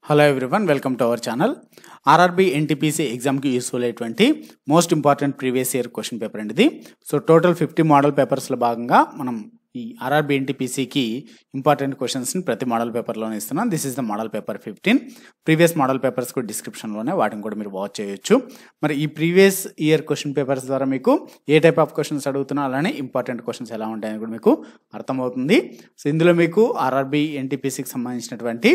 Hello everyone, welcome to our channel. RRB NTPC ఎగ్జామ్కి useful అయ్యేటువంటి most important previous year question paper అండి ఇది. So total 50 model పేపర్స్లో భాగంగా మనం ఈ ఆర్ఆర్బీ ఎన్టీపీసీకి ఇంపార్టెంట్ క్వశ్చన్స్ని ప్రతి మోడల్ పేపర్లోనే ఇస్తున్నాం. This is the model paper 15. Previous model papers కూడా డిస్క్రిప్షన్లోనే, వాటిని కూడా మీరు వాచ్ చేయొచ్చు. మరి ఈ ప్రీవియస్ ఇయర్ క్వశ్చన్ పేపర్స్ ద్వారా మీకు ఏ టైప్ ఆఫ్ క్వశ్చన్స్ అడుగుతున్నా, అలానే ఇంపార్టెంట్ క్వశ్చన్స్ ఎలా ఉంటాయని కూడా మీకు అర్థమవుతుంది. సో ఇందులో మీకు ఆర్ఆర్బీ ఎన్టీపీసీకి సంబంధించినటువంటి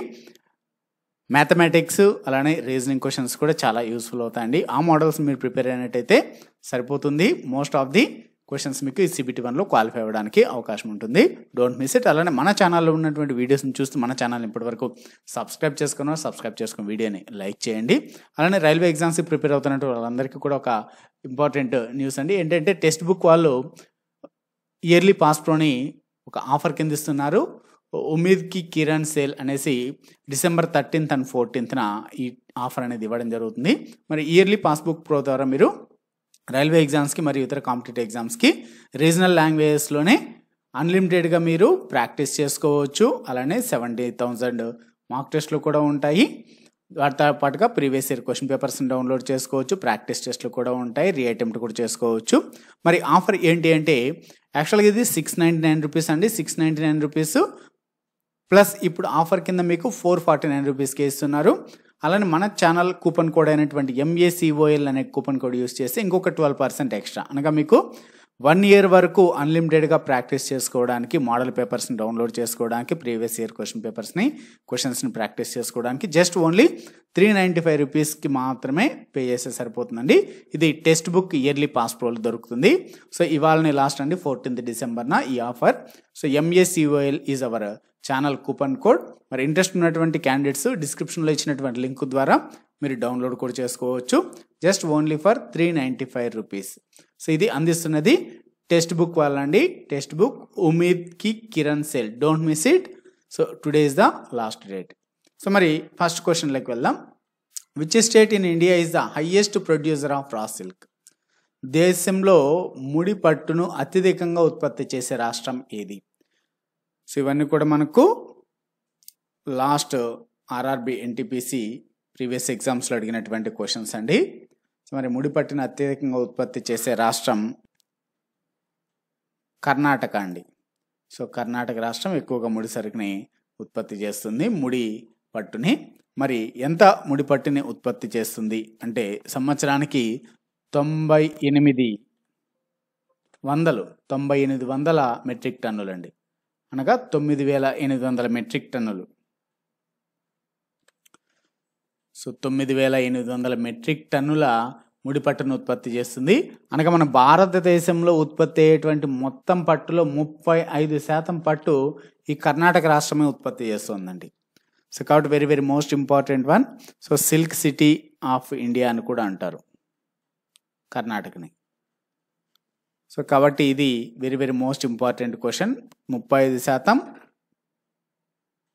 మ్యాథమెటిక్స్ అలానే రీజనింగ్ క్వశ్చన్స్ కూడా చాలా యూస్ఫుల్ అవుతాయండి. ఆ మోడల్స్ మీరు ప్రిపేర్ అయినట్టయితే సరిపోతుంది. మోస్ట్ ఆఫ్ ది క్వశ్చన్స్ మీకు ఈ CBT 1లో క్వాలిఫై అవ్వడానికి అవకాశం ఉంటుంది. Don't miss it. అలానే మన ఛానల్లో ఉన్నటువంటి వీడియోస్ని చూస్తూ మన ఛానల్ని ఇప్పటివరకు సబ్స్క్రైబ్ చేసుకుని వీడియోని లైక్ చేయండి. అలానే రైల్వే ఎగ్జామ్స్కి ప్రిపేర్ అవుతున్నట్టు వాళ్ళందరికీ కూడా ఒక ఇంపార్టెంట్ న్యూస్ అండి. ఏంటంటే టెక్స్ట్ బుక్ వాళ్ళు ఇయర్లీ పాస్ ప్రోని ఒక ఆఫర్ కింద ఇస్తున్నారు. ఉమీద్ కి కిరణ్ సేల్ అనేసి December 13th and 14th ఈ ఆఫర్ అనేది ఇవ్వడం జరుగుతుంది. మరి ఇయర్లీ పాస్బుక్ ప్రో ద్వారా మీరు రైల్వే ఎగ్జామ్స్కి మరియు ఇతర కాంపిటేటివ్ ఎగ్జామ్స్కి రీజనల్ లాంగ్వేజెస్లోనే అన్లిమిటెడ్గా మీరు ప్రాక్టీస్ చేసుకోవచ్చు. అలానే 70,000 మార్క్ టెస్ట్లు కూడా ఉంటాయి. వాటితో పాటుగా ప్రీవియస్ ఇయర్ క్వశ్చన్ పేపర్స్ని డౌన్లోడ్ చేసుకోవచ్చు. ప్రాక్టీస్ టెస్ట్లు కూడా ఉంటాయి. రీఅటెంప్ట్ కూడా చేసుకోవచ్చు. మరి ఆఫర్ ఏంటి అంటే యాక్చువల్గా ఇది 699 రూపీస్ అండి. 699 రూపీస్ ప్లస్ ఇప్పుడు ఆఫర్ కింద మీకు 449 రూపీస్కి ఇస్తున్నారు. అలానే మన ఛానల్ కూపన్ కోడ్ అయినటువంటి MACOL అనే కూపన్ కోడ్ యూస్ చేస్తే ఇంకొక 12% ఎక్స్ట్రా, అనగా మీకు 1 year వరకు అన్లిమిటెడ్గా ప్రాక్టీస్ చేసుకోవడానికి, మోడల్ పేపర్స్ని డౌన్లోడ్ చేసుకోవడానికి, ప్రీవియస్ ఇయర్ క్వశ్చన్స్ని ప్రాక్టీస్ చేసుకోవడానికి జస్ట్ ఓన్లీ 395 రూపీస్కి మాత్రమే పే చేస్తే సరిపోతుందండి. ఇది text book yearly pass Prolu దొరుకుతుంది. సో ఇవాళనే లాస్ట్ అండి, 14th December ఈ offer. So MACOL is our channel coupon code. మరి ఇంట్రెస్ట్ ఉన్నటువంటి క్యాండిడేట్స్ డిస్క్రిప్షన్లో ఇచ్చినటువంటి లింక్ ద్వారా మీరు డౌన్లోడ్ కూడా చేసుకోవచ్చు. Just only for 395 rupees. So ఇది అందిస్తున్నది టెక్స్ట్ బుక్ వాళ్ళండి. టెక్స్ట్ బుక్ ఉమీద్ కి Kiran sale. Don't miss it. So today is the last date. So మరి ఫస్ట్ క్వశ్చన్లోకి వెళ్దాం. Which state in India is the highest producer of raw silk? దేశంలో ముడి పట్టును అత్యధికంగా ఉత్పత్తి చేసే రాష్ట్రం ఏది? సో ఇవన్నీ కూడా మనకు లాస్ట్ ఆర్ఆర్బీ ఎన్టీపీసీ ప్రీవియస్ ఎగ్జామ్స్లో అడిగినటువంటి క్వశ్చన్స్ అండి. సో మరి ముడి పట్టును అత్యధికంగా ఉత్పత్తి చేసే రాష్ట్రం కర్ణాటక అండి. సో కర్ణాటక రాష్ట్రం ఎక్కువగా ముడి సరుకుని ఉత్పత్తి చేస్తుంది, ముడి పట్టుని. మరి ఎంత ముడి పట్టుని ఉత్పత్తి చేస్తుంది అంటే సంవత్సరానికి 9800 మెట్రిక్ టన్నులు అండి, అనగా 9800 మెట్రిక్ టన్నులు. సో 9800 మెట్రిక్ టన్నుల ముడి పట్టును ఉత్పత్తి చేస్తుంది. అనగా మన భారతదేశంలో ఉత్పత్తి అయ్యేటువంటి మొత్తం పట్టులో 35% పట్టు ఈ కర్ణాటక రాష్ట్రమే ఉత్పత్తి చేస్తుందండి. సో కాబట్టి very very most important one. So silk city of India అని కూడా అంటారు కర్ణాటకని. సో కాబట్టి ఇది very very most important question. 35%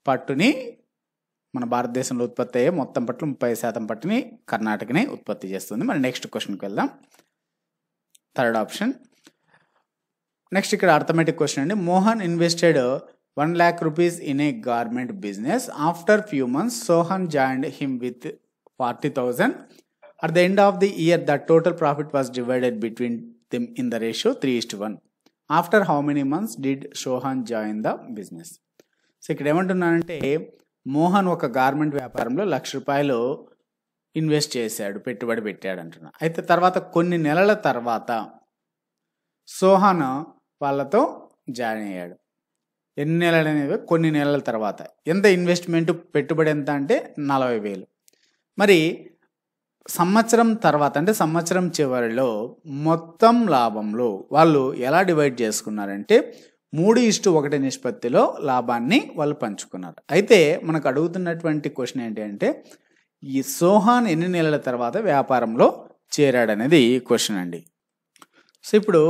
పట్టుని మన భారతదేశంలో ఉత్పత్తి అయ్యే మొత్తం పట్లు 30% పట్టుని కర్ణాటకనే ఉత్పత్తి చేస్తుంది. మరి నెక్స్ట్ క్వశ్చన్కి వెళ్దాం. Third option. నెక్స్ట్ ఇక్కడ అర్థమెటిక్ క్వశ్చన్ అండి. Mohan invested 1 lakh rupees in a garment business. After few months, Sohan joined him with 40,000. At the end of the year, the total profit was divided between them in the ratio 3:1. After how many months did Sohan join the business? So ఇక్కడ ఏమంటున్నానంటే మోహన్ ఒక garment వ్యాపారంలో ₹1,00,000 invest చేశాడు, పెట్టుబడి పెట్టాడు అంటున్నా. అయితే తర్వాత కొన్ని నెలల తర్వాత సోహాన్ వాళ్ళతో జాయిన్ అయ్యాడు. ఎన్ని నెలలు అనేవి? కొన్ని నెలల తర్వాత. ఎంత ఇన్వెస్ట్మెంట్, పెట్టుబడి ఎంత అంటే 40,000. మరి సంవత్సరం తర్వాత అంటే సంవత్సరం చివరిలో మొత్తం లాభంలో వాళ్ళు ఎలా డివైడ్ చేసుకున్నారంటే 3:1 నిష్పత్తిలో లాభాన్ని వాళ్ళు పంచుకున్నారు. అయితే మనకు అడుగుతున్నటువంటి క్వశ్చన్ ఏంటి అంటే ఈ సోహాన్ ఎన్ని నెలల తర్వాత వ్యాపారంలో చేరాడనేది క్వశ్చన్ అండి. సో ఇప్పుడు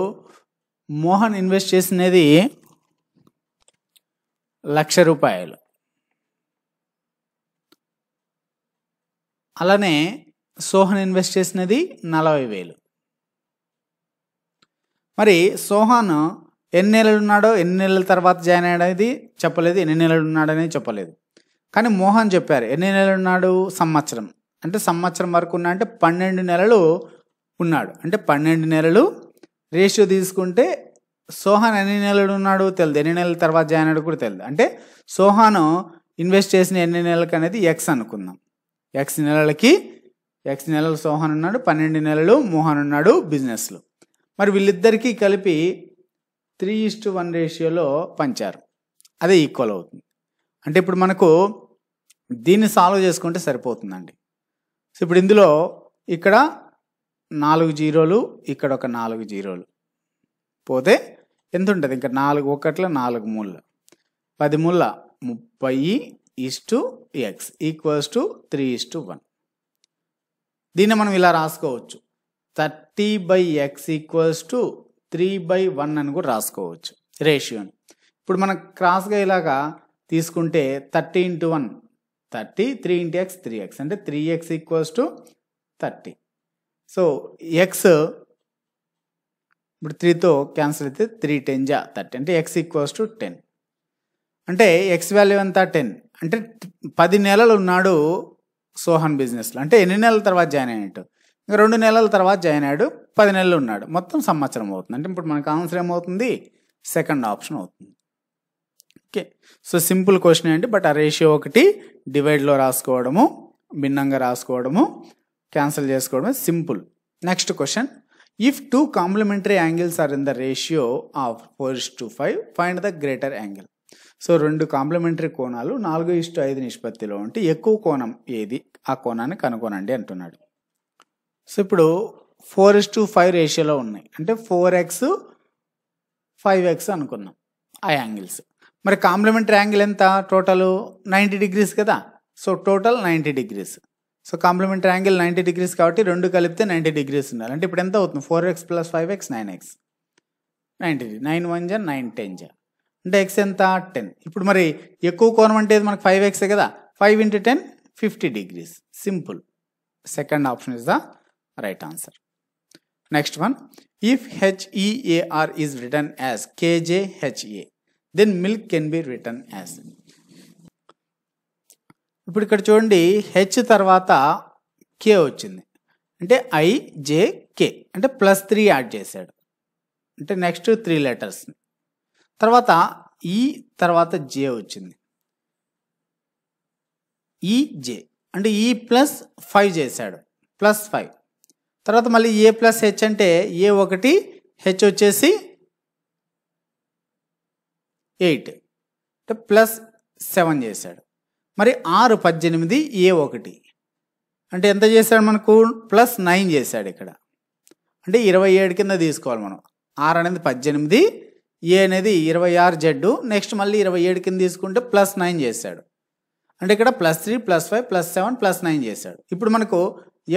మోహన్ ఇన్వెస్ట్ చేసినది ₹1,00,000. అలానే సోహన్ ఇన్వెస్ట్ చేసినది 40,000. మరి సోహాన్ ఎన్ని నెలలు ఉన్నాడో, ఎన్ని నెలల తర్వాత జాయిన్ అయ్యాడనేది చెప్పలేదు, ఎన్ని నెలలు ఉన్నాడనేది చెప్పలేదు. కానీ మోహన్ చెప్పారు ఎన్ని నెలలు ఉన్నాడు, సంవత్సరం. అంటే సంవత్సరం వరకు ఉన్నా అంటే 12 నెలలు ఉన్నాడు. అంటే 12 నెలలు రేషియో తీసుకుంటే సోహాన్ ఎన్ని నెలలు ఉన్నాడు తెలియదు, ఎన్ని నెలల తర్వాత జాయిన్ అయ్యాడు కూడా తెలియదు. అంటే సోహాను ఇన్వెస్ట్ చేసిన ఎన్ని నెలలకు అనేది ఎక్స్ అనుకుందాం. ఎక్స్ నెలలు సోహాన్ ఉన్నాడు, 12 నెలలు మోహన్ ఉన్నాడు బిజినెస్లో. మరి వీళ్ళిద్దరికీ కలిపి 3:1 రేషియోలో పంచారు, అదే ఈక్వల్ అవుతుంది. అంటే ఇప్పుడు మనకు దీన్ని సాల్వ్ చేసుకుంటే సరిపోతుందండి. సో ఇప్పుడు ఇందులో ఇక్కడ 4 జీరోలు, ఇక్కడ ఒక 4 జీరోలు పోతే ఎంత ఉంటుంది, ఇంకా 4 ఒకట్ల 4 మూల 10 మూల 30:x ఈక్వల్స్ 3:1. దీన్ని మనం ఇలా రాసుకోవచ్చు, 30/x ఈక్వల్స్ 3/1 అని కూడా రాసుకోవచ్చు రేషియోని. ఇప్పుడు మనం క్రాస్గా ఇలాగా తీసుకుంటే 30 × 1 30, 3 × x 3x అంటే 3x ఈక్వల్స్ 30. సో ఎక్స్ ఇప్పుడు 3తో క్యాన్సిల్ అయితే 3 × 10 = 30 అంటే x ఈక్వల్స్ 10. అంటే ఎక్స్ వాల్యూ ఎంత 10. అంటే 10 నెలలు ఉన్నాడు సోహన్ బిజినెస్లో. అంటే ఎన్ని నెలల తర్వాత జాయిన్ అయినట్టు, ఇంకా 2 నెలల తర్వాత జాయిన్ అయ్యాడు, 10 నెలలు ఉన్నాడు, మొత్తం సంవత్సరం అవుతుంది. అంటే ఇప్పుడు మనకు ఆన్సర్ ఏమవుతుంది, సెకండ్ ఆప్షన్ అవుతుంది. ఓకే, సో సింపుల్ క్వశ్చన్ ఏంటి, బట్ ఆ రేషియో ఒకటి డివైడ్లో రాసుకోవడము, భిన్నంగా రాసుకోవడము, క్యాన్సిల్ చేసుకోవడమే simple. Next question, if 2 complementary angles are in the ratio of 4:5 find the greater angle. So 2 complementary కోణాలు 4:5 నిష్పత్తిలో ఉంటే ఎక్కువ కోణం ఏది, ఆ కోణాన్ని కనుగొనండి అంటున్నాడు. సో ఇప్పుడు 4:5 రేషియోలో ఉన్నాయి, అంటే 4x 5x అనుకున్నాం ఆ యాంగిల్స్. మరి కాంప్లిమెంటరీ యాంగిల్ ఎంత, టోటల్ 90 డిగ్రీస్ కదా. So total 90 degrees. So complementary angle 90 degrees కాబట్టి 2 కలిపితే 90 డిగ్రీస్ ఉండాలి. అంటే ఇప్పుడు ఎంత అవుతుంది, 4x + 5x 9x 90, 9 1 = 9 10 అంటే x ఎంత 10. ఇప్పుడు మరి ఎక్కువ కోణం అంటే మనకు 5x కదా, 5 × 10 50 degrees. Simple, second option is the right answer. Next one, if HEAR is written as KJHA then milk can be written as. ఇప్పుడు ఇక్కడ చూడండి, హెచ్ తర్వాత కే వచ్చింది, అంటే IJK అంటే +3 యాడ్ చేశాడు, అంటే నెక్స్ట్ 3 లెటర్స్. తర్వాత ఈ తర్వాత జే వచ్చింది, EJ అంటే E + 5 చేశాడు, +5. తర్వాత మళ్ళీ A + H అంటే A1 H వచ్చేసి 8 అంటే +7 చేశాడు. మరి 6 18 A1 అంటే ఎంత చేశాడు, మనకు +9 చేశాడు ఇక్కడ, అంటే 27 కింద తీసుకోవాలి మనం. 6 అనేది 18, A అనేది 26 Z, నెక్స్ట్ మళ్ళీ 27 కింద తీసుకుంటే +9 చేశాడు, అంటే ఇక్కడ +3 +5 +7 +9 చేశాడు. ఇప్పుడు మనకు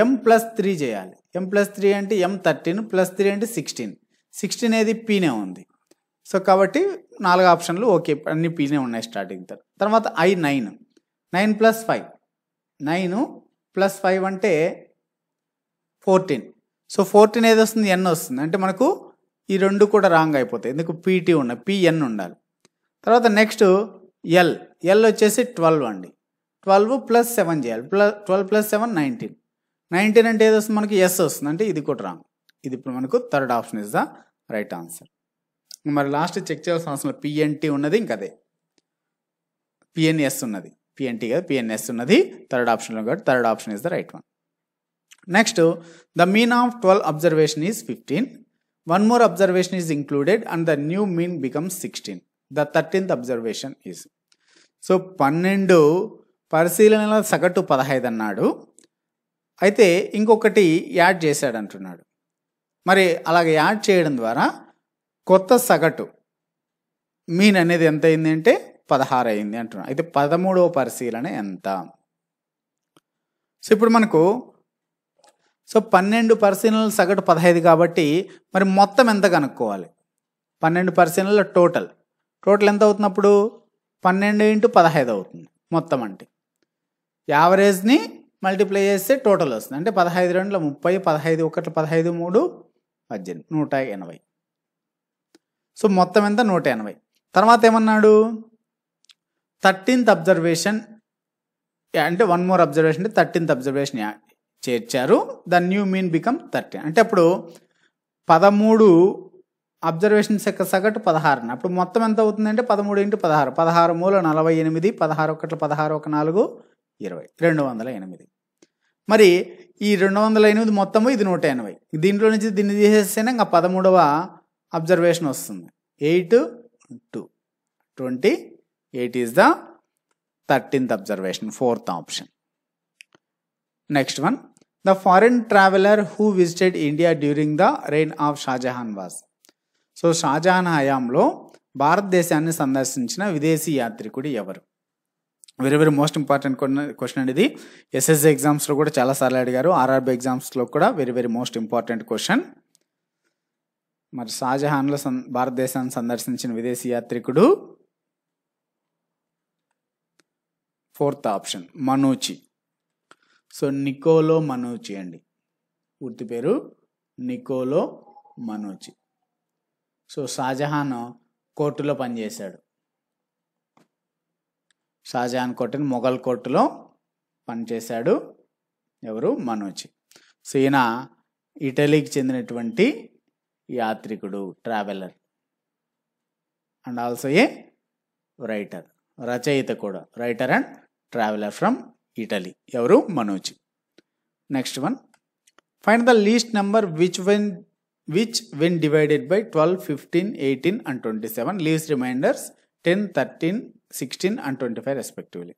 M + 3 చేయాలి. M + 3 అంటే M 13 +3 అంటే 16. 16 అనేది పీనే ఉంది. సో కాబట్టి 4 ఆప్షన్లు ఓకే, అన్ని పీనే ఉన్నాయి స్టార్టింగ్. తర్వాత I9 9 + 5 9 + 5 అంటే 14. సో 14 ఏది వస్తుంది, N వస్తుంది. అంటే మనకు ఈ 2 కూడా రాంగ్ అయిపోతాయి, ఎందుకు PT ఉన్నాయి, PN ఉండాలి. తర్వాత నెక్స్ట్ L వచ్చేసి 12 అండి, 12 + 7 చేయాలి, 12 + 7 19. 19 అంటే ఏది వస్తుంది, మనకి S వస్తుంది, అంటే ఇది కూడా రాంగ్. ఇది ఇప్పుడు మనకు third option is the right answer. మరి లాస్ట్ చెక్ చేయాల్సిన అవసరం లేదు, PNT ఉన్నది, ఇంకా అదే PNS ఉన్నది, PNT కదా PNS ఉన్నది థర్డ్ ఆప్షన్లో, కాబట్టి third option is the right one. Next, the mean of 12 observation is 15. One more observation is included and the new mean becomes 16. The 13th observation is. So 12 పరిశీలనల సగటు 15 అన్నాడు, అయితే ఇంకొకటి యాడ్ చేశాడు అంటున్నాడు. మరి అలాగే యాడ్ చేయడం ద్వారా కొత్త సగటు మీన్ అనేది ఎంత అయింది అంటే 16 అయింది అంటున్నాడు. అయితే 13వ పరిశీలన ఎంత. సో ఇప్పుడు మనకు 12 పరిశీలనలు సగటు 15 కాబట్టి మరి మొత్తం ఎంత కనుక్కోవాలి. 12 పరిశీలనల టోటల్ ఎంత అవుతున్నప్పుడు 12 × 15 అవుతుంది మొత్తం. అంటే యావరేజ్ని మల్టిప్లై చేస్తే టోటల్ వస్తుంది, అంటే 15 × 2 = 30, 15 × 1 = 15, 3 18 180. సో మొత్తం ఎంత 180. తర్వాత ఏమన్నాడు, 13th అబ్జర్వేషన్ అంటే 1 more అబ్జర్వేషన్ అంటే 13th అబ్జర్వేషన్ చేర్చారు. The new mean become 13. అంటే అప్పుడు 13 అబ్జర్వేషన్స్ యొక్క సగటు 16. అప్పుడు మొత్తం ఎంత అవుతుందంటే 13 × 16. 16 మూల 48, 16 ఒకట్ల 16 ఒక 4 20, 208. మరి ఈ 208 మొత్తము ఇది 180. దీంట్లో నుంచి దీన్ని తీసేస్తేనే ఇంకా 13వ అబ్జర్వేషన్ వస్తుంది. 8 2 28 is the 13th observation, 4th option. Next one, the foreign traveler who visited India during the reign of Shahjahan was. So Shahjahan హయాంలో భారతదేశాన్ని సందర్శించిన విదేశీ యాత్రికుడు ఎవరు? Very very most important question అండి ఇది. ఎస్ఎస్సి ఎగ్జామ్స్లో కూడా చాలాసార్లు అడిగారు, ఆర్ఆర్బి ఎగ్జామ్స్లో కూడా very very most important question. మరి షాజహాన్లో భారతదేశాన్ని సందర్శించిన విదేశీ యాత్రికుడు 4th option Manucci. So Niccolo Manucci అండి, పూర్తి పేరు నికోలో మనూచి. సో షాజహాన్ కోర్టులో పనిచేశాడు. షాజహాన్ కోర్టుని మొఘల్ కోర్టులో పనిచేశాడు. ఎవరు? మనూచి. సో ఈయన ఇటలీకి చెందినటువంటి యాత్రికుడు, traveller and also a writer, రచయిత కూడా, writer and traveller from Italy. ఎవరు? Manucci. Next one, find the least number which when divided by 12, 15, 18 and 27 leaves remainders 10, 13, 16 and 25 respectively.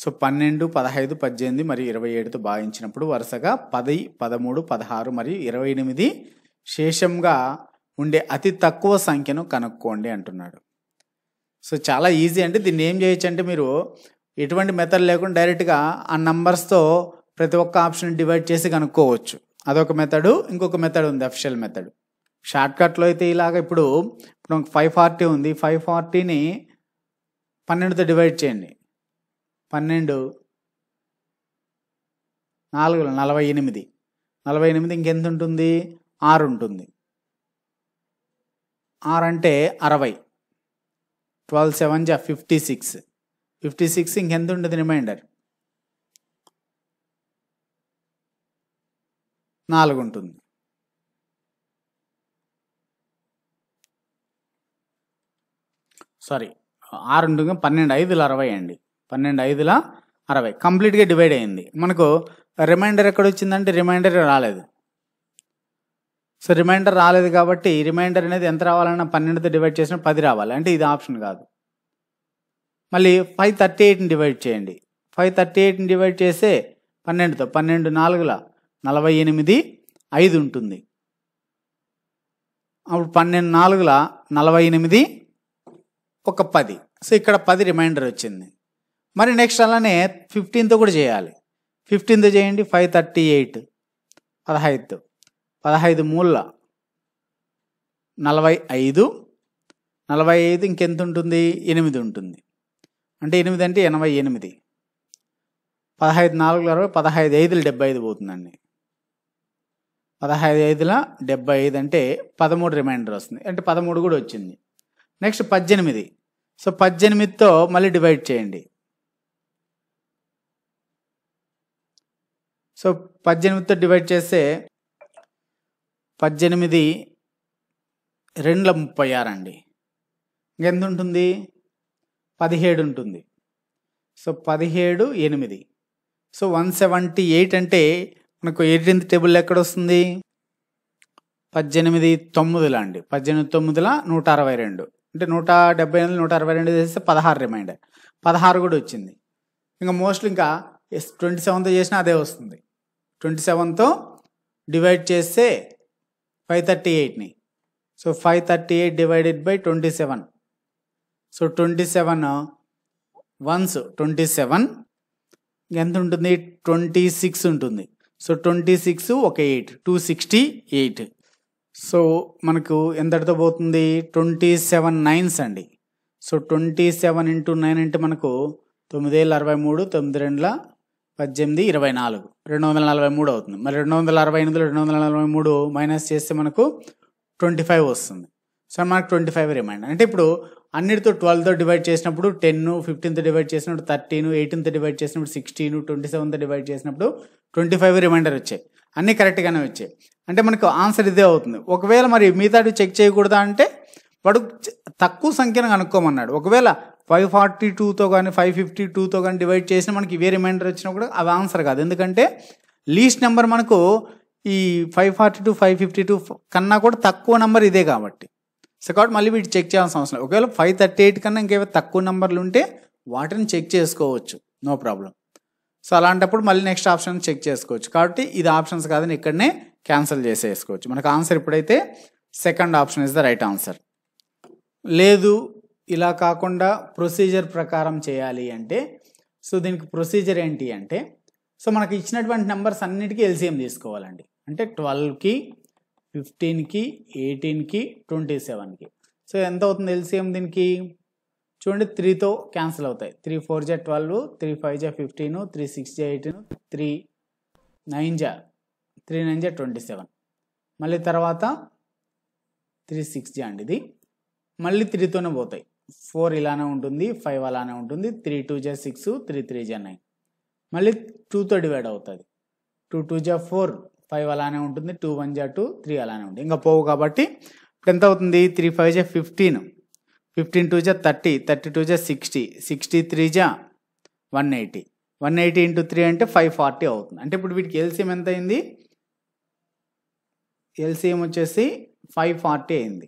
So 12, 15, 18 మరియు 27తో భాగించినప్పుడు వరుసగా 10, 13, 16 మరియు 28 శేషంగా ఉండే అతి తక్కువ సంఖ్యను కనుక్కోండి అంటున్నాడు. సో చాలా ఈజీ అండి. దీన్ని ఏం చేయొచ్చు అంటే మీరు ఎటువంటి మెథడ్ లేకుండా డైరెక్ట్గా ఆ నంబర్స్తో ప్రతి ఒక్క ఆప్షన్ డివైడ్ చేసి కనుక్కోవచ్చు. అదొక మెథడు. ఇంకొక మెథడ్ ఉంది, అఫిషియల్ మెథడ్. షార్ట్కట్లో అయితే ఇలాగ ఇప్పుడు 540 ఉంది, 540ని 12తో డివైడ్ చేయండి. 12 4 48, 48 ఇంకెంత ఉంటుంది? 6 ఉంటుంది. 6 అంటే 60. 12 7 56, 56 ఇంకెంత ఉంటుంది రిమైండర్? 4 ఉంటుంది. సారీ 6 ఉంటుంది. 12 5ల 60 అండి. 12 5ల 60 కంప్లీట్గా డివైడ్ అయింది. మనకు రిమైండర్ ఎక్కడ వచ్చిందంటే రిమైండర్ రాలేదు. సో రిమైండర్ రాలేదు కాబట్టి రిమైండర్ అనేది ఎంత రావాలన్నా 12తో డివైడ్ చేసిన 10 రావాలి. అంటే ఇది ఆప్షన్ కాదు. మళ్ళీ 538ని డివైడ్ చేయండి. 538ని డివైడ్ చేస్తే 12తో 12 4ల 48 5 ఉంటుంది. అప్పుడు 12 4ల 48 ఒక 10. సో ఇక్కడ 10 రిమైండర్ వచ్చింది. మరి నెక్స్ట్ అలానే 15తో కూడా చేయాలి. 15తో చేయండి. 538 15తో 15 మూల 45, 45 ఇంకెంత ఉంటుంది? 8 ఉంటుంది. అంటే 8 అంటే 88. 15 4ల 60, 15 5ల 75 పోతుందండి. 15 5ల 75 అంటే 13 రిమైండర్ వస్తుంది. అంటే 13 కూడా వచ్చింది. నెక్స్ట్ 18. సో 18తో మళ్ళీ డివైడ్ చేయండి. సో 18తో డివైడ్ చేస్తే 18 2ల 36 అండి. ఇంకెంత ఉంటుంది? 17 ఉంటుంది. సో 17 8. సో 178 అంటే మనకు 18th టేబుల్ ఎక్కడ వస్తుంది? 18 9ల అండి. 18 9ల 162. అంటే 178 162 చేస్తే 16 రిమైండర్. 16 కూడా వచ్చింది. ఇంకా మోస్ట్లీ ఇంకా 27తో చేసినా అదే వస్తుంది. 27తో డివైడ్ చేస్తే 538ని. So 538 divided by 27. So 27 1s 27 ఎంత ఉంటుంది? 26 ఉంటుంది. సో 26 ఒక 8 268. సో మనకు ఎంతటితో పోతుంది? 27 9s అండి. సో 27 × 9 అంటే మనకు 9 63, 9 18 24, 243 అవుతుంది. మరి 268 243 మైనస్ చేస్తే మనకు 25 వస్తుంది. సో మనకు 25 రిమైండర్. అంటే ఇప్పుడు అన్నిటితో 12తో డివైడ్ చేసినప్పుడు 10, 15తో డివైడ్ చేసినప్పుడు 13, 18తో డివైడ్ చేసినప్పుడు 16, 27తో డివైడ్ చేసినప్పుడు 25 రిమైండర్ వచ్చాయి. అన్నీ కరెక్ట్గానే వచ్చాయి. అంటే మనకు ఆన్సర్ ఇదే అవుతుంది. ఒకవేళ మరి మిగతావి చెక్ చేయకూడదా అంటే వాడు తక్కువ సంఖ్యను కనుక్కోమన్నాడు. ఒకవేళ 542తో కానీ 552తో కానీ డివైడ్ చేసినా మనకి ఇవే రిమైండర్ వచ్చినా కూడా అవి ఆన్సర్ కాదు. ఎందుకంటే లీస్ట్ నెంబర్ మనకు ఈ 542, 552 కన్నా కూడా తక్కువ నెంబర్ ఇదే కాబట్టి. సో కాబట్టి మళ్ళీ వీటి చెక్ చేయాల్సిన అవసరం లేదు. ఒకవేళ 538 కన్నా ఇంకేవో తక్కువ నెంబర్లు ఉంటే వాటిని చెక్ చేసుకోవచ్చు, నో ప్రాబ్లం. సో అలాంటప్పుడు మళ్ళీ నెక్స్ట్ ఆప్షన్ చెక్ చేసుకోవచ్చు. కాబట్టి ఇది ఆప్షన్స్ కాదని ఇక్కడనే క్యాన్సిల్ చేసేసుకోవచ్చు. మనకు ఆన్సర్ ఇప్పుడైతే second option is the right answer. లేదు ఇలా కాకుండా ప్రొసీజర్ ప్రకారం చేయాలి అంటే సో దీనికి ప్రొసీజర్ ఏంటి అంటే సో మనకి ఇచ్చినటువంటి నెంబర్స్ అన్నిటికీ ఎల్సిఎం తీసుకోవాలండి. అంటే 12కి, 15కి, 18కి, 27కి. సో ఎంత అవుతుంది ఎల్సిఎం దీనికి? చూడండి 3తో క్యాన్సిల్ అవుతాయి. 3 4 జా 12, 3 5 జా 15, 3 6 జా 18, 3 9 జా 27. మళ్ళీ తర్వాత 3 6 జా అండి ఇది. మళ్ళీ 3తోనే పోతాయి. 4 ఇలానే ఉంటుంది, 5 అలానే ఉంటుంది, 3 2 జా 6, 3 3 జా 9. మళ్ళీ 2తో డివైడ్ అవుతుంది. 2 2 జా 4, 5 అలానే ఉంటుంది, 2 1 జా 2, 3 అలానే ఉంటుంది. ఇంకా పోవు కాబట్టి ఇప్పుడు ఎంత అవుతుంది? 3 5 జా 15, 15 2 జా 30, 32 జా 60, 63 జా 180, 180 ఇంటూ 3 అంటే 540 అవుతుంది. అంటే ఇప్పుడు వీటికి ఎల్సిఎం ఎంత అయింది? ఎల్సిఎం వచ్చేసి 540 అయింది.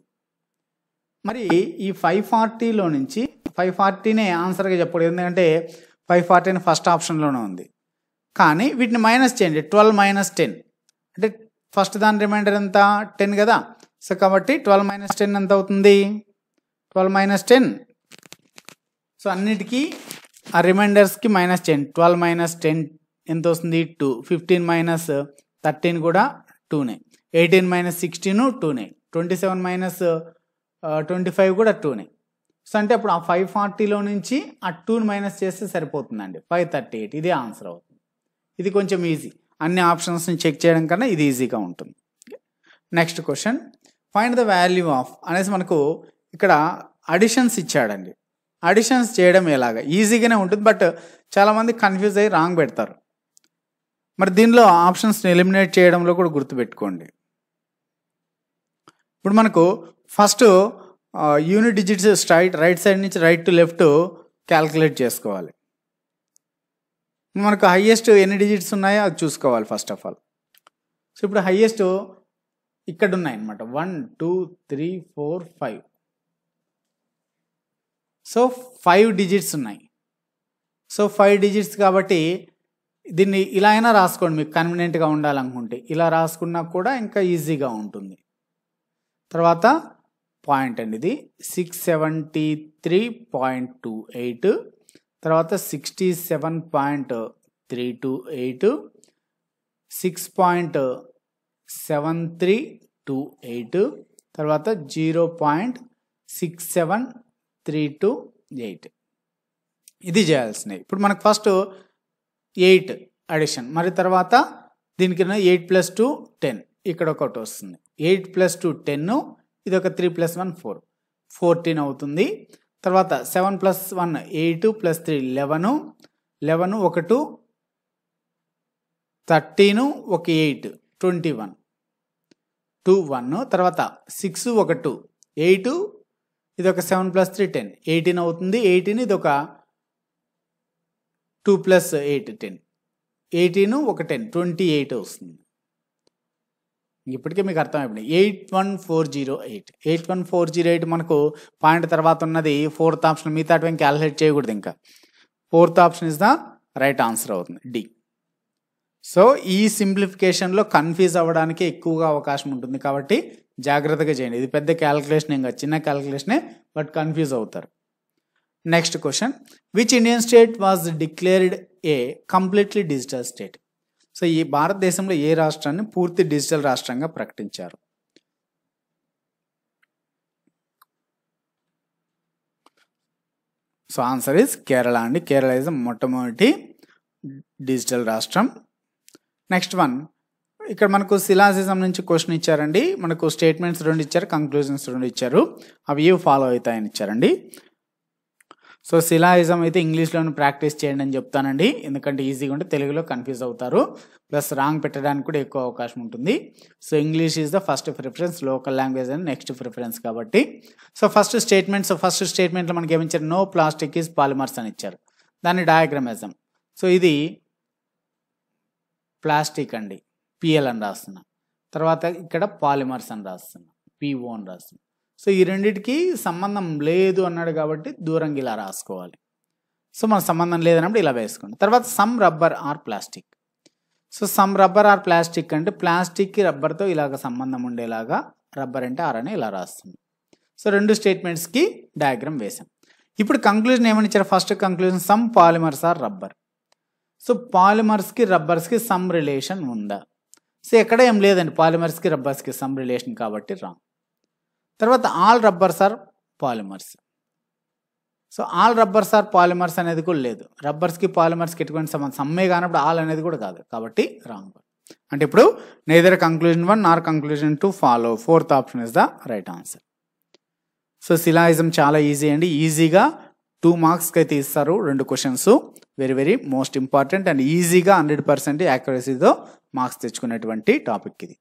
మరి ఈ 540లో నుంచి 540నే ఆన్సర్గా చెప్పకూడదు, ఎందుకంటే 540 ఫస్ట్ ఆప్షన్లోనే ఉంది. కానీ వీటిని మైనస్ చేయండి. 12 మైనస్ 10 అంటే ఫస్ట్ దాని రిమైండర్ ఎంత? 10 కదా. సో కాబట్టి 12 మైనస్ 10 ఎంత అవుతుంది? 12 మైనస్ 10. సో అన్నిటికీ ఆ రిమైండర్స్కి మైనస్ చేయండి. 12 మైనస్ 10 ఎంత వస్తుంది? 2. 15 మైనస్ 13 కూడా 2నే. 18 మైనస్ 16 2నే. 27 మైనస్ 25 కూడా 2నే. సో అంటే అప్పుడు ఆ 540లో నుంచి ఆ 2ని మైనస్ చేస్తే సరిపోతుందండి. 538 ఇదే ఆన్సర్ అవుతుంది. ఇది కొంచెం ఈజీ. అన్ని ఆప్షన్స్ని చెక్ చేయడం కన్నా ఇది ఈజీగా ఉంటుంది. Next question, find the value of అనేసి మనకు ఇక్కడ అడిషన్స్ ఇచ్చాడండి. అడిషన్స్ చేయడం ఎలాగా? ఈజీగానే ఉంటుంది, బట్ చాలామంది కన్ఫ్యూజ్ అయ్యి రాంగ్ పెడతారు. మరి దీనిలో ఆప్షన్స్ని ఎలిమినేట్ చేయడంలో కూడా గుర్తుపెట్టుకోండి. ఇప్పుడు మనకు first unit digits right side నుంచి రైట్ టు లెఫ్ట్ క్యాల్కులేట్ చేసుకోవాలి. మనకు హైయెస్ట్ ఎన్ని డిజిట్స్ ఉన్నాయో అది చూసుకోవాలి ఫస్ట్ ఆఫ్ ఆల్. సో ఇప్పుడు హైయెస్ట్ ఇక్కడ ఉన్నాయి అన్నమాట. 1 2 3 4 5. సో 5 డిజిట్స్ ఉన్నాయి. సో 5 డిజిట్స్ కాబట్టి దీన్ని ఇలా అయినా రాసుకోండి, మీకు కన్వీనియంట్గా ఉండాలనుకుంటే. ఇలా రాసుకున్నా కూడా ఇంకా ఈజీగా ఉంటుంది. తర్వాత పాయింట్ అండి, ఇది 673.28, తర్వాత 67.328, 6.7328, తర్వాత 0.6738. ఇది చేయాల్సినవి. ఇప్పుడు మనకు ఫస్ట్ 8 అడిషన్, మరి తర్వాత దీనికి 8 + 2 10, ఇక్కడ ఒకటి వస్తుంది. 8 + 2 10, ఇది ఒక 3 + 1 4, 14 అవుతుంది. తర్వాత 7 + 1 8 + 3 11, 11 1 13, ఒక 8 21, 2 1. తర్వాత 6 1 8, ఇది ఒక 7 + 3 10, 18 అవుతుంది. 18, ఇది ఒక 2 + 8 10, 18 ఒక 10 28 వస్తుంది. ఇప్పటికే మీకు అర్థమైపోయింది. 81408, 81408 మనకు పాయింట్ తర్వాత ఉన్నది 4th ఆప్షన్. మిగతా క్యాలిక్యులేట్ చేయకూడదు. ఇంకా 4th option is the right answer అవుతుంది, డి. సో ఈ సింప్లిఫికేషన్లో కన్ఫ్యూజ్ అవ్వడానికి ఎక్కువగా అవకాశం ఉంటుంది, కాబట్టి జాగ్రత్తగా చేయండి. ఇది పెద్ద క్యాలిక్యులేషన్, ఇంకా చిన్న క్యాలిక్యులేషనే, బట్ కన్ఫ్యూజ్ అవుతారు. Next question, which Indian state was declared a completely digital state? So ఈ భారతదేశంలో ఏ రాష్ట్రాన్ని పూర్తి డిజిటల్ రాష్ట్రంగా ప్రకటించారు? సో ఆన్సర్ ఇస్ కేరళ అండి. కేరళ ఇస్ మొట్టమొదటి డిజిటల్ రాష్ట్రం. నెక్స్ట్ వన్, ఇక్కడ మనకు సిలాజిజం నుంచి క్వశ్చన్ ఇచ్చారండి. మనకు స్టేట్మెంట్స్ 2 ఇచ్చారు, కంక్లూజన్స్ 2 ఇచ్చారు. అవి ఫాలో అవుతాయని ఇచ్చారండి. సో సిలాజిజం అయితే ఇంగ్లీష్లోనే ప్రాక్టీస్ చేయండి అని చెప్తానండి, ఎందుకంటే ఈజీగా ఉంటే తెలుగులో కన్ఫ్యూజ్ అవుతారు, ప్లస్ రాంగ్ పెట్టడానికి కూడా ఎక్కువ అవకాశం ఉంటుంది. So English is the first preference, local language అని నెక్స్ట్ ప్రిఫరెన్స్ కాబట్టి. సో ఫస్ట్ స్టేట్మెంట్లో మనకి ఏమి ఇచ్చారు, నో ప్లాస్టిక్ ఈజ్ పాలిమర్స్ అని ఇచ్చారు. దాన్ని డయాగ్రామ్ వేద్దాం. సో ఇది ప్లాస్టిక్ అండి, పిఎల్ అని రాస్తున్నా. తర్వాత ఇక్కడ పాలిమర్స్ అని రాస్తున్నా, పిఓ అని రాస్తున్నా. సో ఈ రెండింటికి సంబంధం లేదు అన్నాడు కాబట్టి దూరంగా ఇలా రాసుకోవాలి. సో మన సంబంధం లేదన్నప్పుడు ఇలా వేసుకోండి. తర్వాత some rubber or plastic. So some rubber or plastic అంటే ప్లాస్టిక్కి రబ్బర్తో ఇలాగ సంబంధం ఉండేలాగా రబ్బర్ అంటే ఆర్ అని ఇలా రాస్తుంది. సో 2 స్టేట్మెంట్స్కి డయాగ్రామ్ వేసాం. ఇప్పుడు కంక్లూజన్ ఏమని ఇచ్చారు, first conclusion some polymers are rubber. So పాలిమర్స్కి రబ్బర్స్కి సమ్ రిలేషన్ ఉందా? సో ఎక్కడ ఏం లేదండి, పాలిమర్స్కి రబ్బర్స్కి సమ్ రిలేషన్ కాబట్టి రాంగ్. తర్వాత all rubbers are polymers. So all rubbers are polymers అనేది కూడా లేదు, రబ్బర్స్కి పాలిమర్స్కి ఎటువంటి సంబంధం, సమ్మే కానప్పుడు ఆల్ అనేది కూడా కాదు కాబట్టి రాంగ్. అంటే ఇప్పుడు neither conclusion 1 nor conclusion 2 follow, 4th option is the right answer. So syllogism చాలా ఈజీ అండి, ఈజీగా 2 మార్క్స్కి అయితే ఇస్తారు 2 questions, very very most important and ఈజీగా 100% యాక్యురసీతో మార్క్స్ తెచ్చుకునేటువంటి టాపిక్ ఇది.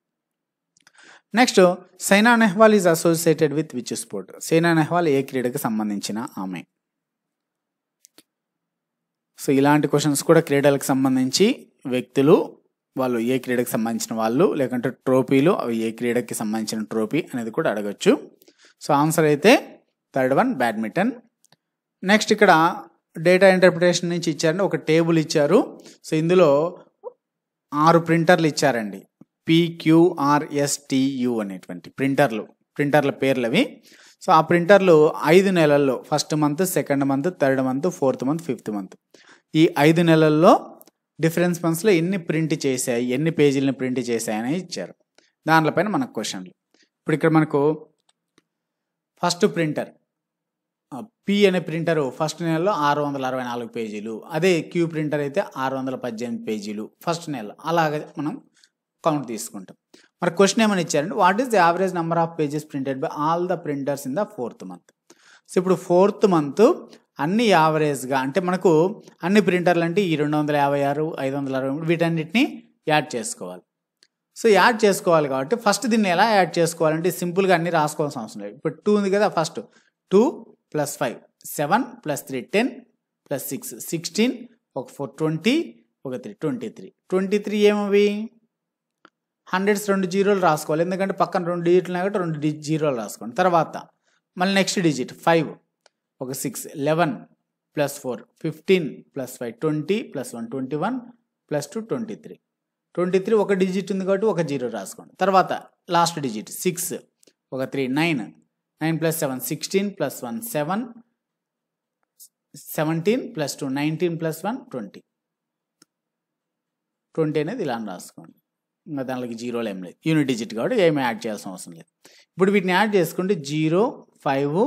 Next, Saina Nehwal is associated with which sport. Saina Nehwal ఏ క్రీడకి సంబంధించిన ఆమె? సో ఇలాంటి క్వశ్చన్స్ కూడా క్రీడలకు సంబంధించి వ్యక్తులు, వాళ్ళు ఏ క్రీడకి సంబంధించిన వాళ్ళు, లేకుంటే ట్రోఫీలు, అవి ఏ క్రీడకి సంబంధించిన ట్రోఫీ అనేది కూడా అడగచ్చు. సో ఆన్సర్ అయితే 3rd వన్ బ్యాడ్మింటన్. నెక్స్ట్ ఇక్కడ డేటా ఇంటర్ప్రిటేషన్ నుంచి ఇచ్చారండి, ఒక టేబుల్ ఇచ్చారు. సో ఇందులో 6 ప్రింటర్లు ఇచ్చారండి, PQRSTU అనేటువంటి ప్రింటర్ల పేర్లు అవి. సో ఆ ప్రింటర్లు 5 నెలల్లో, first month, second month, third month, 4th month, 5th month, ఈ 5 నెలల్లో డిఫరెన్స్ మంత్స్లో ఎన్ని ప్రింట్ చేశాయి, ఎన్ని పేజీలను ప్రింట్ చేశాయని ఇచ్చారు. దానిపైన మనకు క్వశ్చన్లు. ఇప్పుడు ఇక్కడ మనకు ఫస్ట్ ప్రింటర్ పి అనే ప్రింటరు ఫస్ట్ నెలలో 664 పేజీలు, అదే క్యూ ప్రింటర్ అయితే 618 పేజీలు ఫస్ట్ నెల, అలాగే మనం కౌంట్ తీసుకుంటాం. మరి క్వశ్చన్ ఏమని ఇచ్చారంటే, what is the average number of pages printed by all the printers in the 4th month. So ఇప్పుడు 4th మంత్ అన్ని యావరేజ్గా, అంటే మనకు అన్ని ప్రింటర్లు అంటే ఈ 256, 560 వీటన్నిటిని యాడ్ చేసుకోవాలి. సో యాడ్ చేసుకోవాలి కాబట్టి ఫస్ట్ దీన్ని ఎలా యాడ్ చేసుకోవాలంటే సింపుల్గా అన్ని రాసుకోవాల్సిన అవసరం లేదు. ఇప్పుడు 2 ఉంది కదా, ఫస్ట్ 2 + 5 7 + 3 10 + 6 16 ఒక 4 20 ఒక 3 23 ఏమవి 100s 2 జీరోలు రాసుకోవాలి, ఎందుకంటే పక్కన 2 డిజిట్లు కాబట్టి 2 జీరోలు రాసుకోండి. తర్వాత మళ్ళీ నెక్స్ట్ డిజిట్ 5 ఒక 6 11 + 4 15 + 5 20 + 1 21 + 2 23 ఒక డిజిట్ ఉంది కాబట్టి ఒక జీరో రాసుకోండి. తర్వాత లాస్ట్ డిజిట్ 6 ఒక 3 9 + 7 16 + 1 7 17 + 2 19 + 1 20 అనేది ఇలా రాసుకోండి. ఇంకా దానికి జీరోలు ఏం లేదు, యూనిట్ డిజిట్ కాబట్టి ఏమి యాడ్ చేయాల్సిన అవసరం లేదు. ఇప్పుడు వీటిని యాడ్ చేసుకుంటే 0 5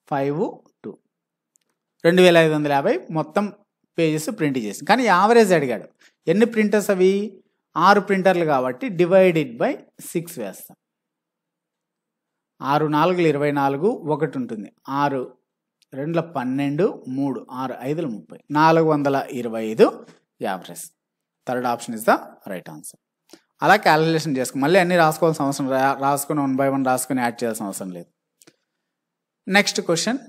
5 2 2550 మొత్తం పేజెస్ ప్రింట్ చేసి, కానీ యావరేజ్ అడిగాడు. ఎన్ని ప్రింటర్స్ అవి 6 ప్రింటర్లు కాబట్టి డివైడెడ్ బై 6 వేస్తాం. 6 4 24 ఒకటి ఉంటుంది, 6 2 12 3 6 5 30 425 average. 3rd option is the right answer. అలా క్యాలిక్యులేషన్ చేసుకో, మళ్ళీ అన్ని రాసుకోవాల్సిన అవసరం, రాసుకొని 1 by 1 రాసుకొని యాడ్ చేయాల్సిన అవసరం లేదు. Next question,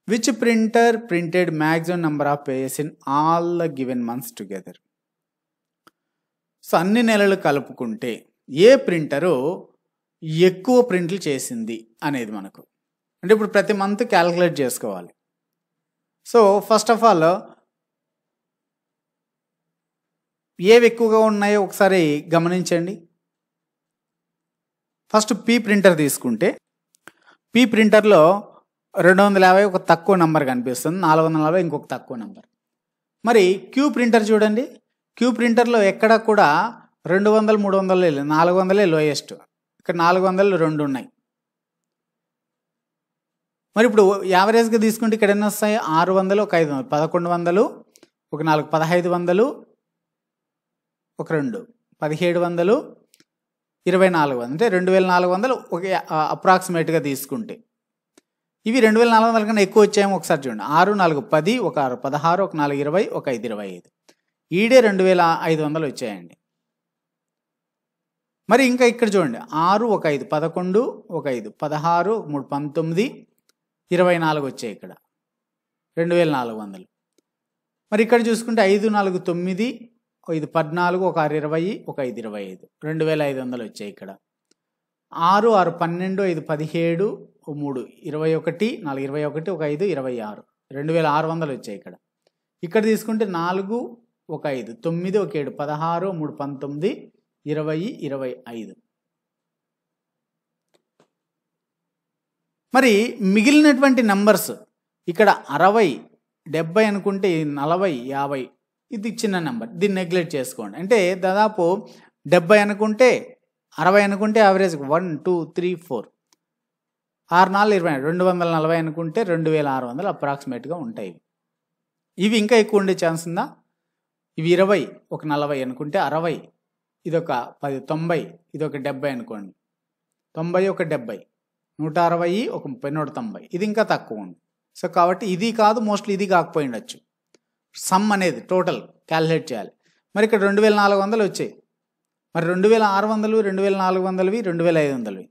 which printer printed maximum number of pages in all the given months together. So అన్ని నెలలు కలుపుకుంటే ఏ ప్రింటరు ఎక్కువ ప్రింట్లు చేసింది అనేది మనకు, అంటే ఇప్పుడు ప్రతి మంత్ క్యాలిక్యులేట్ చేసుకోవాలి. సో ఫస్ట్ ఆఫ్ ఆల్ ఏవి ఎక్కువగా ఉన్నాయో ఒకసారి గమనించండి. ఫస్ట్ పి ప్రింటర్ తీసుకుంటే, పి ప్రింటర్లో 250 ఒక తక్కువ నెంబర్ కనిపిస్తుంది, 440 ఇంకొక తక్కువ నెంబర్. మరి క్యూ ప్రింటర్ చూడండి, క్యూ ప్రింటర్లో ఎక్కడ కూడా 200 300 లేదు, 400 లోయెస్ట్, ఇక్కడ 400 2 ఉన్నాయి. మరి ఇప్పుడు యావరేజ్గా తీసుకుంటే ఇక్కడ ఎన్ని వస్తాయి, 600 ఒక 500 1100 ఒక 4 1500 ఒక 2 1700, 2400 అంటే 2400 ఒక అప్రాక్సిమేట్గా తీసుకుంటే. ఇవి 2400 కన్నా ఎక్కువ వచ్చాయేమో ఒకసారి చూడండి. 6 4 10, ఒక 6 16, ఒక 4 20, ఒక 5 25. ఈడే 2500 వచ్చాయండి. మరి ఇంకా ఇక్కడ చూడండి 6 ఒక 5 11, ఒక 5 16, 3 19, 24 వచ్చాయి ఇక్కడ 2400. మరి ఇక్కడ చూసుకుంటే 5 4 9, 5 14, ఒక 6 20, ఒక 5 25, 2500 వచ్చాయి ఇక్కడ. 6 6 12, 5 17, 3 21, 4 21, ఒక 5 26, 2600 వచ్చాయి ఇక్కడ. ఇక్కడ తీసుకుంటే 4 ఒక 5 9, ఒక 7 16, 3 19, 20 25. మరి మిగిలినటువంటి నంబర్స్ ఇక్కడ 60 70 అనుకుంటే 40 50 ఇది చిన్న నెంబర్, దీన్ని నెగ్లెక్ట్ చేసుకోండి. అంటే దాదాపు 70 అనుకుంటే 60 అనుకుంటే యావరేజ్ 1 2 3 4 6 4 20 240 అనుకుంటే 2600 అప్రాక్సిమేట్గా ఉంటాయి. ఇవి ఇంకా ఎక్కువ ఉండే ఛాన్స్ ఉందా? ఇవి 20 ఒక 40 అనుకుంటే 60, ఇదొక 10 90, ఇదొక 70 అనుకోండి. 90 ఒక 70, 160, ఒక 30 190, ఇది ఇంకా తక్కువ ఉంది. సో కాబట్టి ఇది కాదు, మోస్ట్లీ ఇది కాకపోయి ఉండొచ్చు. సమ్ అనేది టోటల్ క్యాలిక్యులేట్ చేయాలి. మరి ఇక్కడ 2400 వచ్చాయి. మరి 2600, 2400వి 2500వి.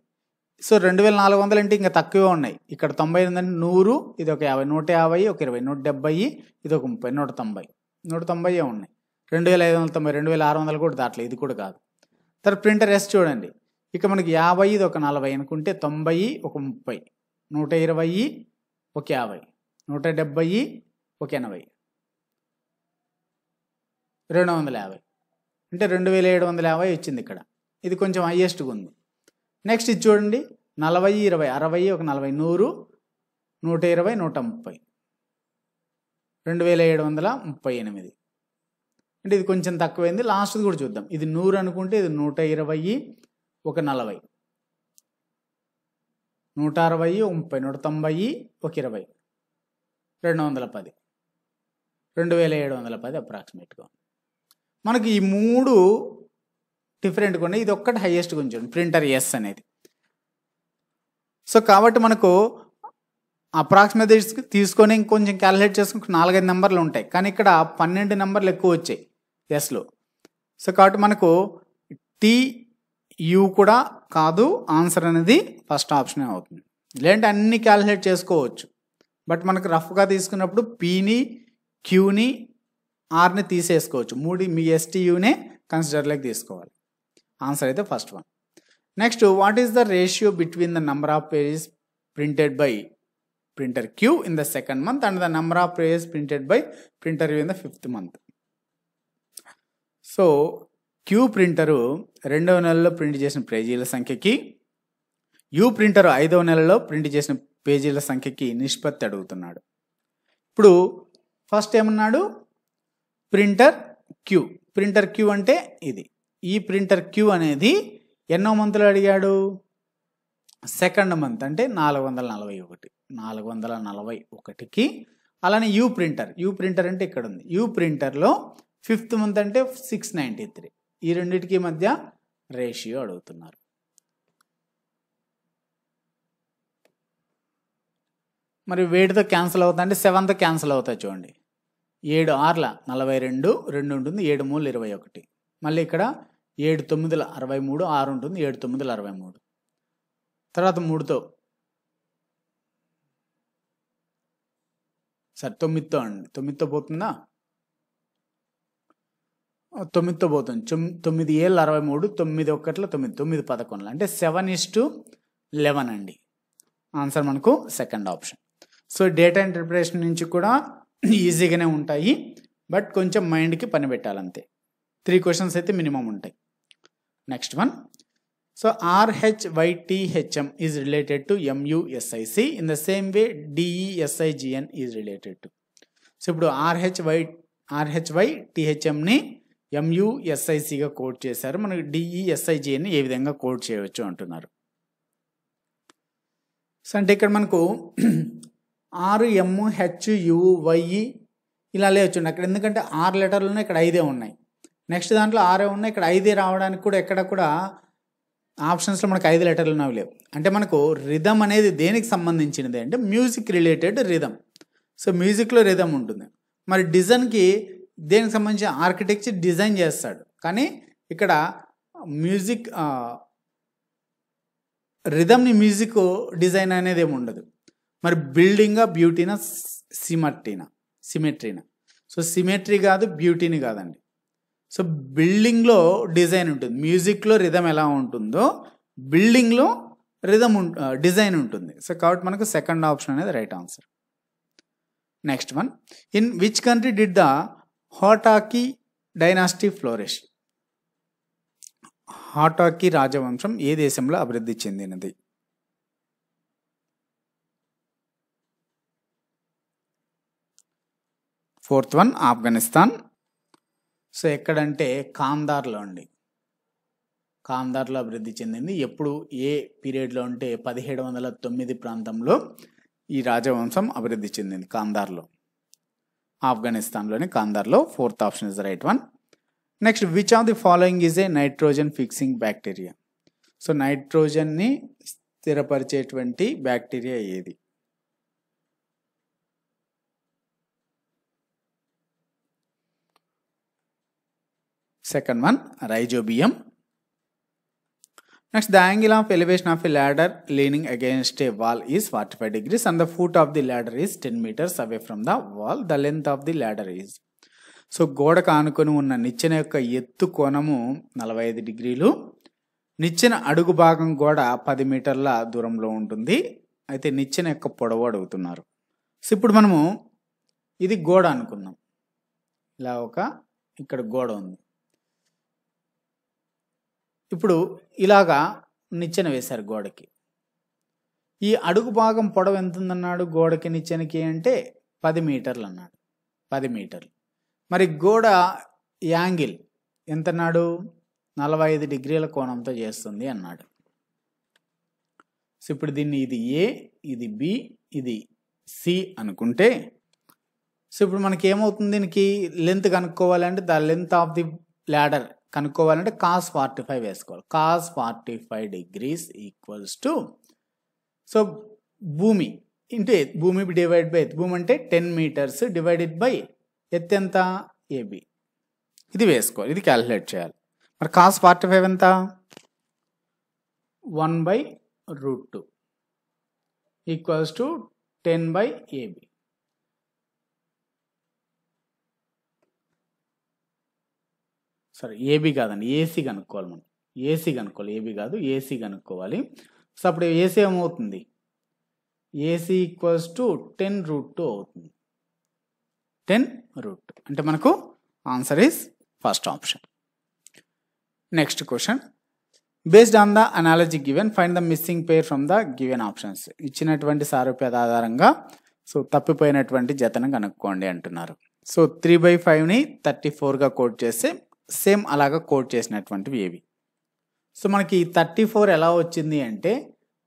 సో 2400 అంటే ఇంకా తక్కువే ఉన్నాయి. ఇక్కడ 90 ఉందంటే 100, ఇది ఒక 50 150, ఒక 20 170, ఇది ఒక 30 190 190 ఉన్నాయి. 2590 2600 కూడా దాంట్లో ఇది కూడా కాదు. తర్వాత ప్రింటర్ ఎస్ చూడండి, ఇక మనకి 50, ఇది ఒక 40 అనుకుంటే 90, ఒక 30 120, ఒక 50 170, ఒక 80 250 అంటే 2750 వచ్చింది ఇక్కడ. ఇది కొంచెం హైయెస్ట్గా ఉంది. నెక్స్ట్ ఇది చూడండి 40 20 60, ఒక 40 100 120 130 2738. అంటే ఇది కొంచెం తక్కువైంది. లాస్ట్ది కూడా చూద్దాం. ఇది 100 అనుకుంటే ఇది 120, ఒక 40 160, ఒక 30 190, ఒక 20 210 2710 అప్రాక్సిమేట్గా. మనకి ఈ 3 డిఫరెంట్గా ఉన్నాయి. ఇది ఒక్కటి హైయెస్ట్గా ఉంచండి ప్రింటర్ ఎస్ అనేది. సో కాబట్టి మనకు అప్రాక్సిమేట్ తీసుకొని ఇంకొంచెం క్యాలిక్యులేట్ చేసుకుని 4-5 నెంబర్లు ఉంటాయి. కానీ ఇక్కడ 12 నెంబర్లు ఎక్కువ వచ్చాయి ఎస్లో. సో కాబట్టి మనకు TU కూడా కాదు, ఆన్సర్ అనేది ఫస్ట్ ఆప్షనే అవుతుంది. లేదంటే అన్ని క్యాలిక్యులేట్ చేసుకోవచ్చు. బట్ మనకు రఫ్గా తీసుకున్నప్పుడు Pని Qని Rని తీసేసుకోవచ్చు. 3 మీ STUనే కన్సిడర్లోకి తీసుకోవాలి. ఆన్సర్ అయితే first one. Next, what is the ratio between the number of pages printed by printer Q in the second month and the number of pages printed by printer U in the 5th month? So Q printer 2వ నెలలో print చేసిన పేజీల సంఖ్యకి, U printer 5వ నెలలో print చేసిన పేజీల సంఖ్యకి నిష్పత్తి అడుగుతున్నాడు. ఇప్పుడు ఫస్ట్ ఏమన్నాడు? Printer Q. ప్రింటర్ Q అంటే ఇది. ఈ ప్రింటర్ Q అనేది ఎన్నో మంత్లో అడిగాడు? సెకండ్ మంత్ అంటే 441కి. అలానే యూ ప్రింటర్ అంటే ఇక్కడ ఉంది. యూ ప్రింటర్లో 5th మంత్ అంటే 693. ఈ రెండింటికి మధ్య రేషియో అడుగుతున్నారు. మరి వేటితో క్యాన్సిల్ అవుతా అంటే 7తో క్యాన్సిల్ అవుతాయి చూడండి. 7 6ల 42, 2 ఉంటుంది, 7 3 21. మళ్ళీ ఇక్కడ 7 9ల 63, 6 ఉంటుంది, 7 9ల 63. తర్వాత 3తో, సరే 9తో అండి. 9తో పోతుందా? 9తో పోతుంది. 9 7 63, 9 1 9, 9 11 అంటే 7:11 అండి. ఆన్సర్ మనకు second option. So data interpretation నుంచి కూడా ఈజీగానే ఉంటాయి, బట్ కొంచెం మైండ్కి పని పెట్టాలంతే. 3 క్వశ్చన్స్ అయితే మినిమం ఉంటాయి. Next one. So RHYTHM is related to MUSIC in the same way DESIGN is related to. So ఇప్పుడు RHYTHMని MUSICగా కోడ్ చేశారు. మనకి DESIGNని ఏ విధంగా కోడ్ చేయవచ్చు అంటున్నారు. సో అంటే ఇక్కడ మనకు RMHUY ఇలా లేవచ్చు అక్కడ, ఎందుకంటే 6 లెటర్లు ఉన్నాయి, ఇక్కడ 5 ఉన్నాయి. నెక్స్ట్ దాంట్లో 6 ఉన్నాయి, ఇక్కడ 5 రావడానికి కూడా ఎక్కడ కూడా ఆప్షన్స్లో మనకు 5 లెటర్లు ఉన్నవి లేవు. అంటే మనకు రిథమ్ అనేది దేనికి సంబంధించినది అంటే మ్యూజిక్ రిలేటెడ్ రిథమ్. సో మ్యూజిక్లో రిథమ్ ఉంటుంది. మరి డిజైన్కి దేనికి సంబంధించి ఆర్కిటెక్చర్ డిజైన్ చేస్తాడు, కానీ ఇక్కడ మ్యూజిక్ రిథమ్ని మ్యూజిక్ డిజైన్ అనేది ఏమి ఉండదు. మరి బిల్డింగా బ్యూటీనా సిమెట్రీనా? సో సిమెట్రీ కాదు, బ్యూటీని కాదండి. సో బిల్డింగ్లో డిజైన్ ఉంటుంది, మ్యూజిక్లో రిథమ్ ఎలా ఉంటుందో బిల్డింగ్లో రిథమ్ డిజైన్ ఉంటుంది. సో కాబట్టి మనకు సెకండ్ ఆప్షన్ అనేది right answer. Next one, in which country did the Hotaki dynasty flourish? Hotaki రాజవంశం ఏ దేశంలో అభివృద్ధి చెందినది? Fourth one, Afghanistan. సో ఎక్కడంటే కాందార్లో అండి, కాందార్లో అభివృద్ధి చెందింది. ఎప్పుడు ఏ పీరియడ్లో అంటే 1709 ప్రాంతంలో ఈ రాజవంశం అభివృద్ధి చెందింది కాందార్లో, ఆఫ్ఘనిస్తాన్లోని కాందార్లో. Fourth option is the right one. Next, which of the following is a nitrogen fixing bacteria? So నైట్రోజన్ని స్థిరపరిచేటువంటి బ్యాక్టీరియా ఏది? Second one, rhizobium. Next, the angle of elevation of a ladder leaning against a wall is 45 degrees and the foot of the ladder is 10 meters away from the wall. The length of the ladder is. So గోడకు ఆనుకొని ఉన్న నిచ్చెన యొక్క ఎత్తు కోణము 45 డిగ్రీలు. నిచ్చెన అడుగు భాగం గోడ 10 మీటర్ల దూరంలో ఉంటుంది. అయితే నిచ్చెన యొక్క పొడవు అడుగుతున్నారు. సో ఇప్పుడు మనము ఇది గోడ అనుకుందాం, ఇలా ఇక్కడ గోడ ఉంది. ఇప్పుడు ఇలాగా నిచ్చెన వేశారు గోడకి. ఈ అడుగు భాగం పొడవు ఎంత ఉందన్నాడు గోడకి నిచ్చెనకి అంటే 10 మీటర్లు అన్నాడు, 10 మీటర్లు. మరి గోడ యాంగిల్ ఎంత అన్నాడు? 45 డిగ్రీల కోణంతో చేస్తుంది అన్నాడు. సో ఇప్పుడు దీన్ని ఇది ఏ, ఇది బి, ఇది సి అనుకుంటే, సో ఇప్పుడు మనకి ఏమవుతుంది, దీనికి లెంత్ కనుక్కోవాలంటే the length of the ladder కనుక్కోవాలంటే cos 45 వేసుకోవాలి. cos 45 degrees equals to, so భూమి ఇంటూ భూమి డివైడ్ బై ఎత్తు. భూమి అంటే 10 మీటర్స్ డివైడెడ్ బై ఎత్తు ఎంత? ఏబి. ఇది వేసుకోవాలి, ఇది క్యాలిక్యులేట్ చేయాలి. మరి cos 45 ఎంత? 1/√2 ఈక్వల్స్ టు 10/AB. సరే ఏబి కాదండి, ఏసీ కనుక్కోవాలి మనం. ఏసీ కనుక్కోవాలి, ఏబి కాదు, ఏసీ కనుక్కోవాలి. సో అప్పుడు ఏసీ ఏమవుతుంది? ఏసీ ఈక్వల్స్ టు 10√2 అవుతుంది. 10√2 అంటే మనకు answer is first option. Next question, based on the analogy given find the missing pair from the given options. ఇచ్చినటువంటి సారూప్యత ఆధారంగా సో తప్పిపోయినటువంటి జతను కనుక్కోండి అంటున్నారు. సో 3/5ని 34గా కోడ్ చేస్తే సేమ్ అలాగా కోడ్ చేసినటువంటివి ఏవి? సో మనకి 34 ఎలా వచ్చింది అంటే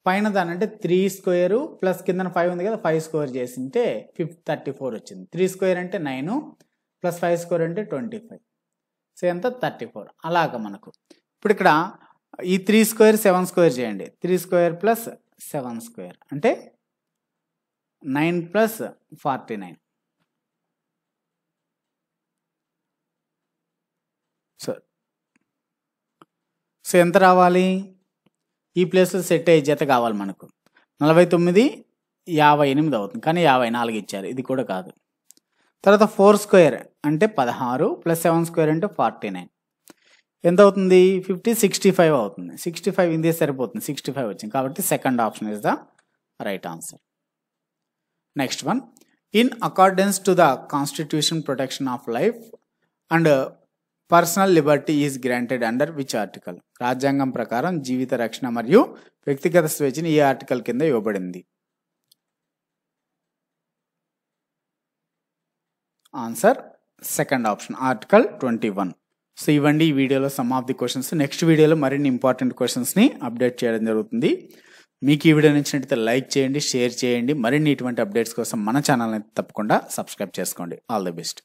పైన దాని అంటే 3 స్క్వేర్ ప్లస్ కింద 5 ఉంది కదా, 5 స్క్వేర్ చేసింటే 34 వచ్చింది. 3 స్క్వేర్ అంటే 9 ప్లస్ 5 స్క్వేర్ అంటే 25. సో ఎంత? 34. అలాగా మనకు ఇప్పుడు ఇక్కడ ఈ 3 స్క్వేర్ 7 స్క్వేర్ చేయండి. 3 స్క్వేర్ ప్లస్ 7 స్క్వేర్ అంటే 9 ప్లస్ 49. సో ఎంత రావాలి? ఈ ప్లేస్లో సెట్ అయ్యే జత కావాలి మనకు. 49 58 అవుతుంది, కానీ 54 ఇచ్చారు, ఇది కూడా కాదు. తర్వాత 4 స్క్వేర్ అంటే 16 ప్లస్ 7 స్క్వేర్ అంటే 49 ఎంత అవుతుంది? 50 65 అవుతుంది. 65 ఇందే సరిపోతుంది, 65 వచ్చింది. కాబట్టి second option is the right answer. Next one, in accordance to the constitution protection of life and personal Liberty is granted under which article? రాజ్యాంగం ప్రకారం జీవిత రక్షణ మరియు వ్యక్తిగత స్వేచ్ఛని ఈ ఆర్టికల్ కింద ఇవ్వబడింది? Answer second option, article 21. So ఇవ్వండి ఈ వీడియోలో some of the questions. Next వీడియోలో మరిన్ని ఇంపార్టెంట్ క్వశ్చన్స్ని అప్డేట్ చేయడం జరుగుతుంది. మీకు ఈ వీడియో నచ్చినట్లయితే లైక్ చేయండి, షేర్ చేయండి. మరిన్ని ఇటువంటి అప్డేట్స్ కోసం మన ఛానల్ని తప్పకుండా సబ్స్క్రైబ్ చేసుకోండి. All the best.